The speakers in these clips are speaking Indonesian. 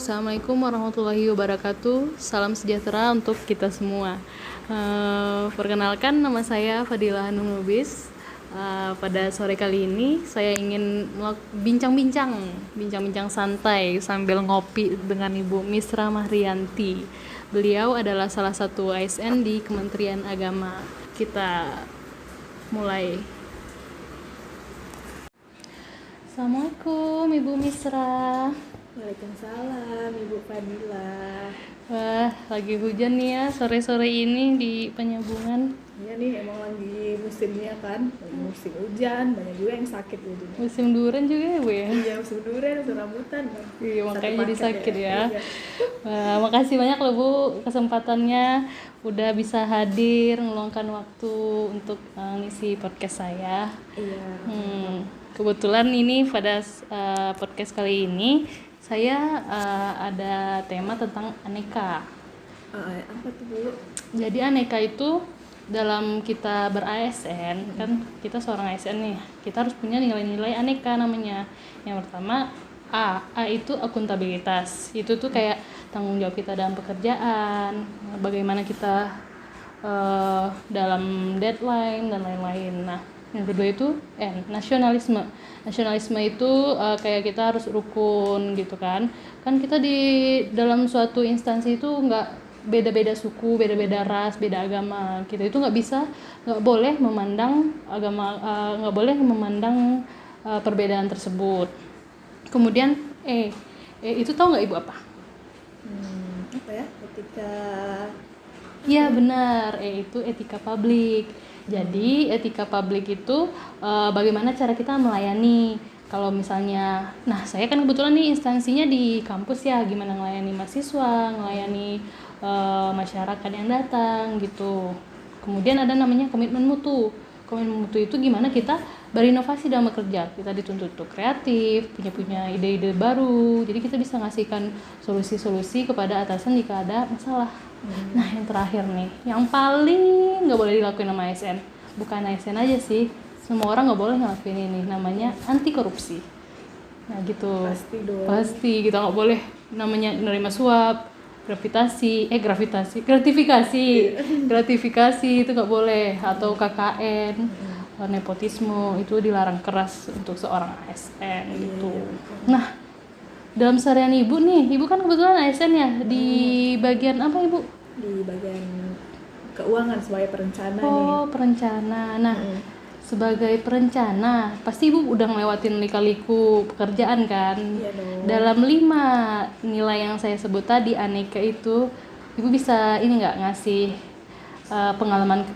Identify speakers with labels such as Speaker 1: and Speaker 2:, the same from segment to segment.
Speaker 1: Assalamualaikum warahmatullahi wabarakatuh. Salam sejahtera untuk kita semua. Perkenalkan, nama saya Fadilah Hanum Lubis. Pada sore kali ini saya ingin bincang-bincang santai sambil ngopi dengan Ibu Misra Mahrianti. Beliau adalah salah satu ASN di Kementerian Agama. Kita mulai. Assalamualaikum Ibu Misra.
Speaker 2: Waalaikumsalam Ibu Fadila.
Speaker 1: Wah, lagi hujan nih ya sore-sore ini di Penyambungan.
Speaker 2: Iya nih, emang lagi musimnya kan, lagi musim hujan, banyak juga yang sakit gitu.
Speaker 1: Musim durian juga ya Bu ya?
Speaker 2: Iya, musim durian, musim rambutan kan.
Speaker 1: Iya, makanya jadi
Speaker 2: paket
Speaker 1: sakit ya.
Speaker 2: Iya.
Speaker 1: Wah, makasih banyak loh Bu kesempatannya udah bisa hadir meluangkan waktu untuk ngisi podcast saya.
Speaker 2: Iya.
Speaker 1: Kebetulan ini pada podcast kali ini saya ada tema tentang aneka.
Speaker 2: Apa tuh Bu?
Speaker 1: Jadi aneka itu dalam kita ber-ASN, kan kita seorang ASN nih, kita harus punya nilai-nilai aneka namanya. Yang pertama A itu akuntabilitas. Itu tuh kayak tanggung jawab kita dalam pekerjaan, bagaimana kita dalam deadline dan lain-lain. Nah, yang kedua itu nasionalisme. Nasionalisme itu kayak kita harus rukun gitu kan kita di dalam suatu instansi itu nggak beda-beda suku, beda-beda ras, beda agama. Kita itu nggak boleh memandang agama, nggak boleh memandang perbedaan tersebut. Kemudian itu tahu nggak Ibu apa?
Speaker 2: Apa ya? Etika.
Speaker 1: Iya benar, itu etika publik. Jadi etika publik itu bagaimana cara kita melayani. Kalau misalnya, nah saya kan kebetulan nih instansinya di kampus ya, gimana melayani mahasiswa, melayani masyarakat yang datang gitu. Kemudian ada namanya komitmen mutu. Komitmen mutu itu gimana kita berinovasi dalam bekerja. Kita dituntut untuk kreatif, punya ide-ide baru. Jadi kita bisa ngasihkan solusi-solusi kepada atasan jika ada masalah. Nah yang terakhir nih, yang paling nggak boleh dilakuin sama ASN, bukan ASN aja sih, semua orang nggak boleh ngelakuin ini, namanya anti korupsi. Nah gitu.
Speaker 2: Pasti dong.
Speaker 1: Pasti kita nggak boleh namanya menerima suap, gratifikasi itu nggak boleh, atau KKN, nepotisme itu dilarang keras untuk seorang ASN gitu. Nah dalam seharian Ibu nih, Ibu kan kebetulan ASN ya, di bagian apa Ibu?
Speaker 2: Di bagian keuangan sebagai perencana nih.
Speaker 1: Oh, perencana. Nah, sebagai perencana, pasti Ibu udah ngelewatin lika-liku pekerjaan kan?
Speaker 2: Iya dong.
Speaker 1: Dalam 5 nilai yang saya sebut tadi, aneka itu, Ibu bisa ini nggak ngasih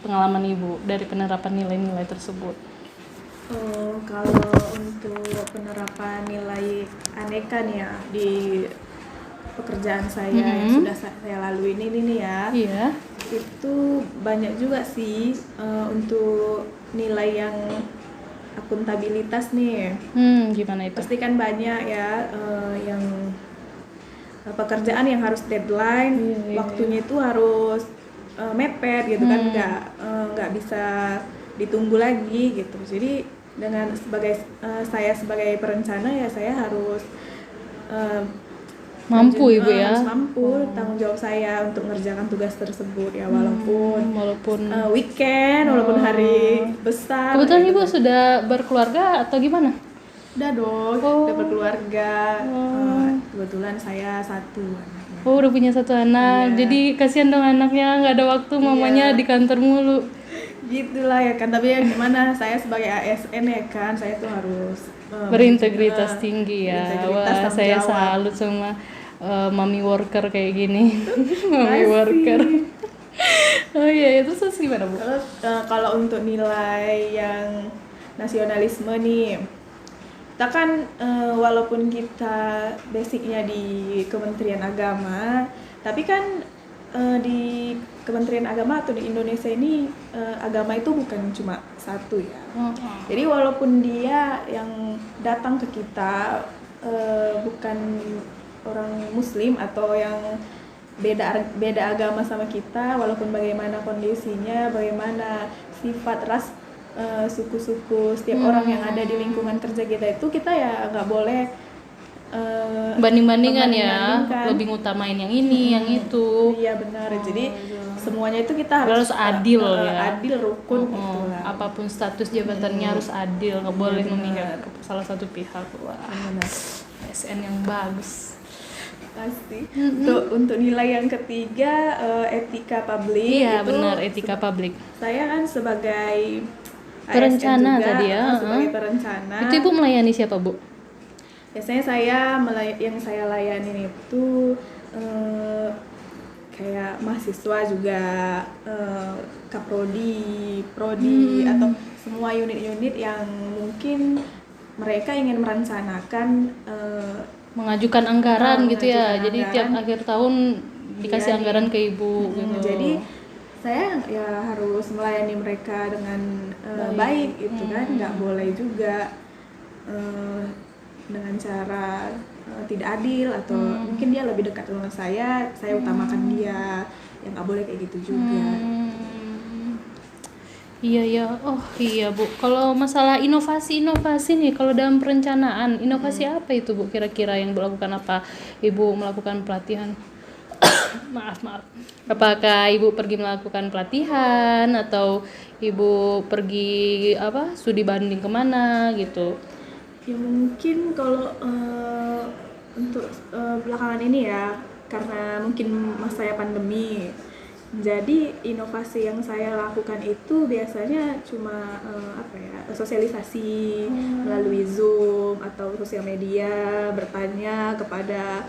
Speaker 1: pengalaman Ibu dari penerapan nilai-nilai tersebut?
Speaker 2: Kalau untuk penerapan nilai aneka nih ya di pekerjaan saya yang sudah saya lalui ini nih ya,
Speaker 1: Iya.
Speaker 2: itu banyak juga sih untuk nilai yang akuntabilitas nih.
Speaker 1: Gimana itu?
Speaker 2: Pasti kan banyak ya yang pekerjaan yang harus deadline, waktunya itu harus mepet gitu kan, nggak bisa ditunggu lagi gitu. Jadi dengan saya sebagai perencana ya saya harus
Speaker 1: Mampu Ibu ya?
Speaker 2: harus mampu tanggung jawab saya untuk mengerjakan tugas tersebut ya, walaupun weekend, walaupun hari besar.
Speaker 1: Kebetulan
Speaker 2: gitu.
Speaker 1: Ibu sudah berkeluarga atau gimana?
Speaker 2: Udah dong, udah berkeluarga. Kebetulan saya satu anaknya.
Speaker 1: Oh, udah punya 1 anak.
Speaker 2: Iya.
Speaker 1: Jadi kasihan dong anaknya, nggak ada waktu, mamanya di kantor mulu.
Speaker 2: Gitulah ya kan, tapi ya gimana, saya sebagai ASN ya kan, saya tuh harus
Speaker 1: Berintegritas tinggi ya.
Speaker 2: berintegritas,
Speaker 1: Wah,
Speaker 2: tanggung
Speaker 1: saya
Speaker 2: jawab.
Speaker 1: salut sama mami worker kayak gini. Mami worker. Oh iya, itu terus gimana Bu?
Speaker 2: Kalau untuk nilai yang nasionalisme nih, kita kan walaupun kita basicnya di Kementerian Agama, tapi kan di Kementerian Agama atau di Indonesia ini agama itu bukan cuma satu ya. Jadi walaupun dia yang datang ke kita bukan orang Muslim atau yang beda agama sama kita, walaupun bagaimana kondisinya, bagaimana sifat ras suku-suku setiap orang yang ada di lingkungan kerja kita itu, kita ya nggak boleh
Speaker 1: banding-bandingan ya,
Speaker 2: membanding-bandingkan.
Speaker 1: lebih ngutamain yang ini, yang itu.
Speaker 2: Iya benar. Jadi semuanya itu kita
Speaker 1: Harus adil ya.
Speaker 2: adil, rukun gitu lah.
Speaker 1: Apapun status jabatannya harus adil, nggak boleh memihak ke salah satu pihak. Wah,
Speaker 2: Benar.
Speaker 1: ASN yang bagus.
Speaker 2: Pasti. Untuk nilai yang ketiga, etika publik.
Speaker 1: Iya
Speaker 2: itu
Speaker 1: benar, etika publik.
Speaker 2: Saya kan sebagai
Speaker 1: Perencana
Speaker 2: ASN juga,
Speaker 1: tadi ya,
Speaker 2: sebagai perencana.
Speaker 1: Itu ibu melayani siapa bu?
Speaker 2: Biasanya yang saya layanin itu kayak mahasiswa juga, kaprodi, prodi, atau semua unit-unit yang mungkin mereka ingin merencanakan
Speaker 1: Mengajukan anggaran gitu ya.
Speaker 2: mengajukan
Speaker 1: Jadi
Speaker 2: anggaran.
Speaker 1: tiap akhir tahun dikasih
Speaker 2: Iya,
Speaker 1: anggaran ke ibu gitu.
Speaker 2: Jadi saya ya harus melayani mereka dengan baik gitu kan, nggak boleh juga dengan cara tidak adil atau mungkin dia lebih dekat dengan saya utamakan dia, yang nggak boleh kayak gitu juga.
Speaker 1: Iya ya, oh iya bu. Kalau masalah inovasi nih, kalau dalam perencanaan, inovasi apa itu bu? Kira-kira yang dilakukan apa? Ibu melakukan pelatihan? maaf. Apakah ibu pergi melakukan pelatihan atau ibu pergi studi banding kemana gitu?
Speaker 2: Ya mungkin kalau untuk belakangan ini ya, karena mungkin masa pandemi, jadi inovasi yang saya lakukan itu biasanya cuma sosialisasi melalui Zoom atau sosial media, bertanya kepada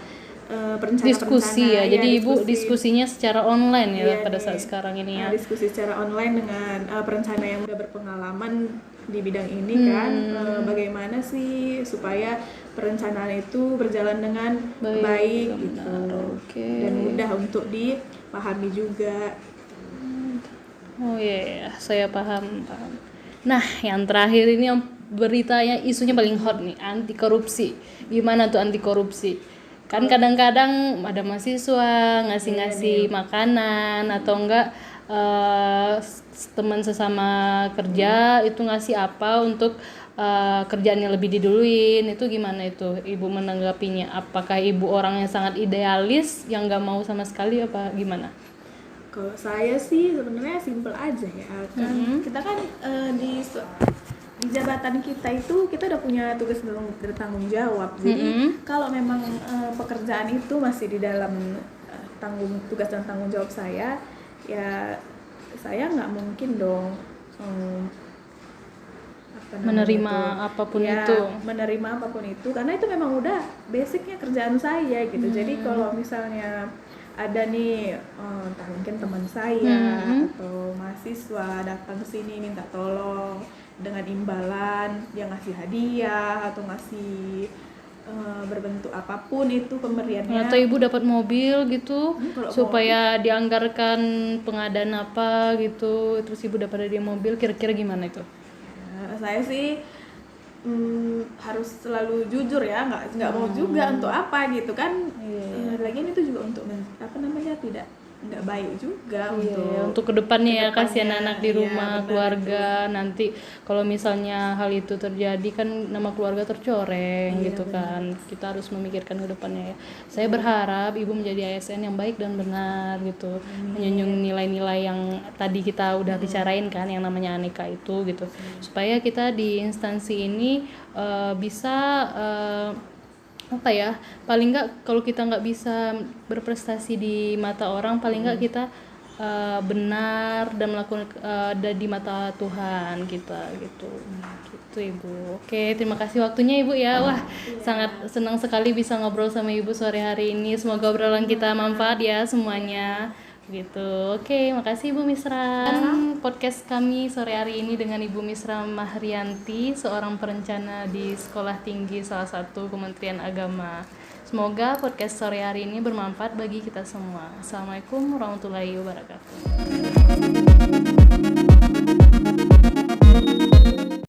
Speaker 2: perencana-perencana.
Speaker 1: Diskusi ya, jadi ibu diskusinya secara online ya
Speaker 2: Iya
Speaker 1: pada
Speaker 2: nih.
Speaker 1: saat sekarang ini ya.
Speaker 2: Diskusi secara online dengan perencana yang udah berpengalaman di bidang ini kan, bagaimana sih supaya perencanaan itu berjalan dengan baik gitu.
Speaker 1: Okay.
Speaker 2: Dan mudah untuk dipahami juga.
Speaker 1: Oh iya, saya paham. Nah, yang terakhir ini yang beritanya isunya paling hot nih, anti korupsi. Gimana tuh anti korupsi? Kan kadang-kadang ada mahasiswa ngasih makanan atau enggak teman sesama kerja itu ngasih apa untuk kerjaannya lebih diduluin. Itu gimana itu ibu menanggapinya? Apakah ibu orang yang sangat idealis yang nggak mau sama sekali apa gimana?
Speaker 2: Kalau saya sih sebenarnya simple aja ya kan, kita kan di jabatan kita itu kita udah punya tugas dan tanggung jawab. Jadi kalau memang pekerjaan itu masih di dalam tugas dan tanggung jawab saya, ya saya nggak mungkin dong
Speaker 1: menerima apapun
Speaker 2: itu, karena itu memang udah basicnya kerjaan saya gitu. Jadi kalau misalnya ada nih entah mungkin teman saya atau mahasiswa datang ke sini minta tolong dengan imbalan, dia ngasih hadiah atau ngasih berbentuk apapun itu pemberiannya,
Speaker 1: atau ibu dapat mobil gitu supaya dianggarkan pengadaan apa gitu, terus ibu dapat hadiah mobil, kira-kira gimana itu?
Speaker 2: Saya sih harus selalu jujur ya, nggak mau juga untuk apa gitu kan. Lagian itu juga untuk nggak baik juga
Speaker 1: untuk kedepannya ya, kasihan anak di rumah, keluarga nanti kalau misalnya hal itu terjadi kan nama keluarga tercoreng gitu kan. Kita harus memikirkan kedepannya ya. Saya berharap ibu menjadi ASN yang baik dan benar gitu, menjunjung nilai-nilai yang tadi kita udah bicarain kan, yang namanya aneka itu gitu, supaya kita di instansi ini bisa paling nggak kalau kita nggak bisa berprestasi di mata orang, paling nggak kita benar dan melakukan di mata Tuhan kita gitu ibu. Oke, terima kasih waktunya ibu ya. Wah, sangat senang sekali bisa ngobrol sama ibu sore hari ini. Semoga obrolan kita manfaat ya semuanya gitu. Oke, makasih Ibu Misra. Podcast kami sore hari ini dengan Ibu Misra Mahrianti, seorang perencana di Sekolah Tinggi salah satu Kementerian Agama. Semoga podcast sore hari ini bermanfaat bagi kita semua. Assalamualaikum warahmatullahi wabarakatuh.